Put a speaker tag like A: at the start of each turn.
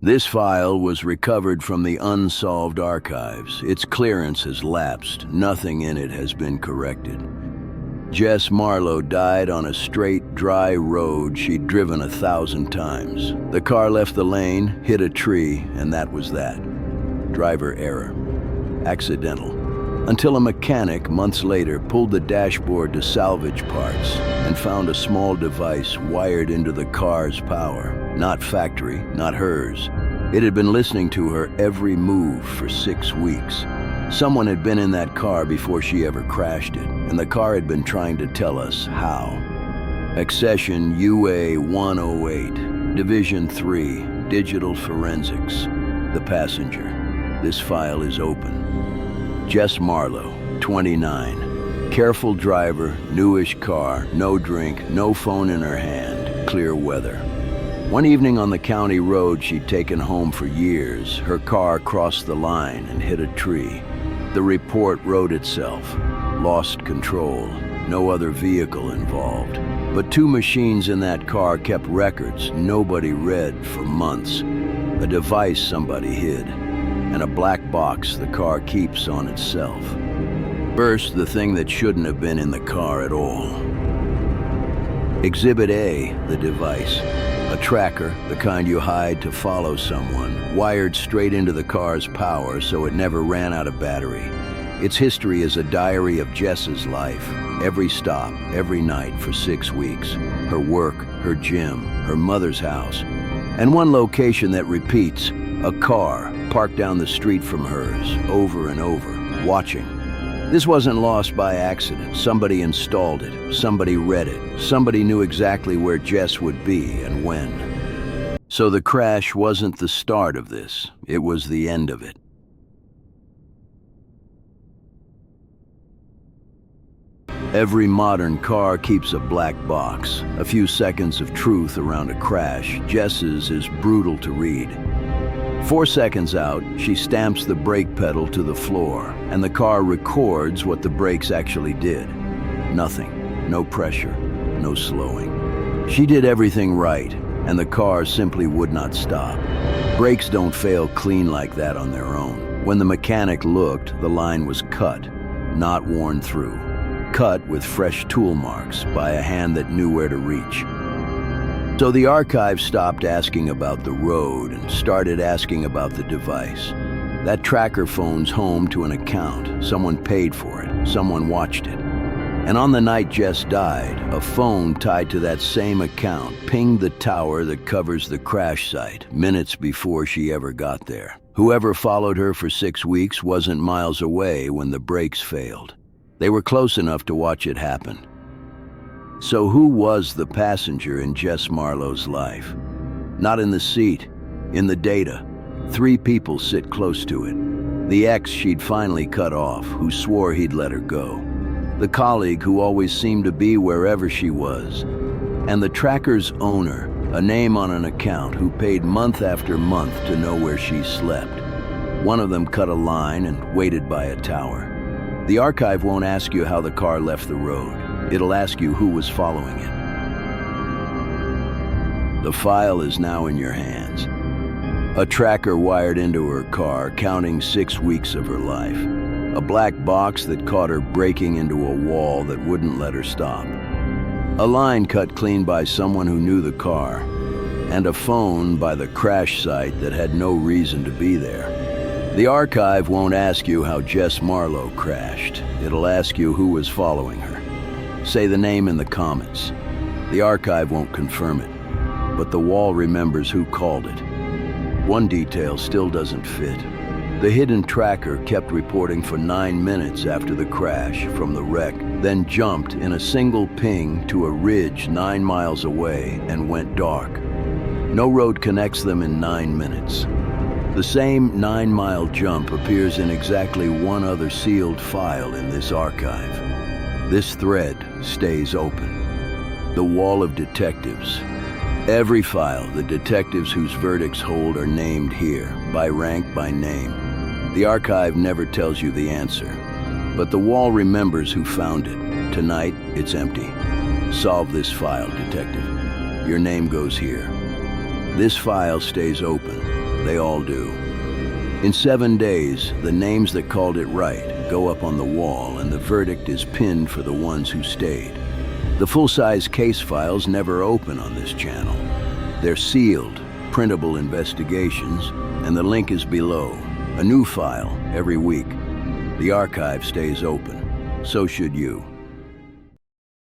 A: This file was recovered from the Unsolved Archives. Its clearance has lapsed. Nothing in it has been corrected. Jess Marlow died on a straight, dry road she'd driven 1,000 times. The car left the lane, hit a tree, and that was that. Driver error. Accidental. Until a mechanic, months later, pulled the dashboard to salvage parts and found a small device wired into the car's power. Not factory, not hers. It had been listening to her every move for 6 weeks. Someone had been in that car before she ever crashed it, and the car had been trying to tell us how. Accession UA-108, Division 3, Digital Forensics. The passenger. This file is open. Jess Marlow, 29. Careful driver, newish car, no drink, no phone in her hand, clear weather. One evening on the county road she'd taken home for years, her car crossed the line and hit a tree. The report wrote itself. Lost control. No other vehicle involved. But 2 machines in that car kept records nobody read for months. A device somebody hid. And a black box the car keeps on itself. First, the thing that shouldn't have been in the car at all. Exhibit A, the device. A tracker, the kind you hide to follow someone, wired straight into the car's power so it never ran out of battery. Its history is a diary of Jess's life. Every stop, every night for 6 weeks. Her work, her gym, her mother's house. And one location that repeats, a car parked down the street from hers, over and over, watching. This wasn't lost by accident. Somebody installed it. Somebody read it. Somebody knew exactly where Jess would be and when. So the crash wasn't the start of this. It was the end of it. Every modern car keeps a black box. A few seconds of truth around a crash. Jess's is brutal to read. 4 seconds out, she stamps the brake pedal to the floor, and the car records what the brakes actually did. Nothing. No pressure. No slowing. She did everything right, and the car simply would not stop. Brakes don't fail clean like that on their own. When the mechanic looked, the line was cut, not worn through. Cut with fresh tool marks by a hand that knew where to reach. So the archive stopped asking about the road and started asking about the device. That tracker phone's home to an account. Someone paid for it. Someone watched it. And on the night Jess died, a phone tied to that same account pinged the tower that covers the crash site minutes before she ever got there. Whoever followed her for 6 weeks wasn't miles away when the brakes failed. They were close enough to watch it happen. So who was the passenger in Jess Marlow's life? Not in the seat, in the data. 3 people sit close to it. The ex she'd finally cut off, who swore he'd let her go. The colleague who always seemed to be wherever she was. And the tracker's owner, a name on an account, who paid month after month to know where she slept. One of them cut a line and waited by a tower. The archive won't ask you how the car left the road. It'll ask you who was following it. The file is now in your hands. A tracker wired into her car, counting 6 weeks of her life. A black box that caught her breaking into a wall that wouldn't let her stop. A line cut clean by someone who knew the car. And a phone by the crash site that had no reason to be there. The archive won't ask you how Jess Marlow crashed. It'll ask you who was following her. Say the name in the comments. The archive won't confirm it, but the wall remembers who called it. One detail still doesn't fit. The hidden tracker kept reporting for 9 minutes after the crash from the wreck, then jumped in a single ping to a ridge 9 miles away and went dark. No road connects them in 9 minutes. The same 9-mile jump appears in exactly one other sealed file in this archive. This thread stays open. The wall of detectives. Every file, the detectives whose verdicts hold are named here, by rank, by name. The archive never tells you the answer, but the wall remembers who found it. Tonight, it's empty. Solve this file, detective. Your name goes here. This file stays open. They all do. In 7 days, the names that called it right go up on the wall, and the verdict is pinned for the ones who stayed. The full-size case files never open on this channel. They're sealed, printable investigations, and the link is below. A new file every week. The archive stays open. So should you.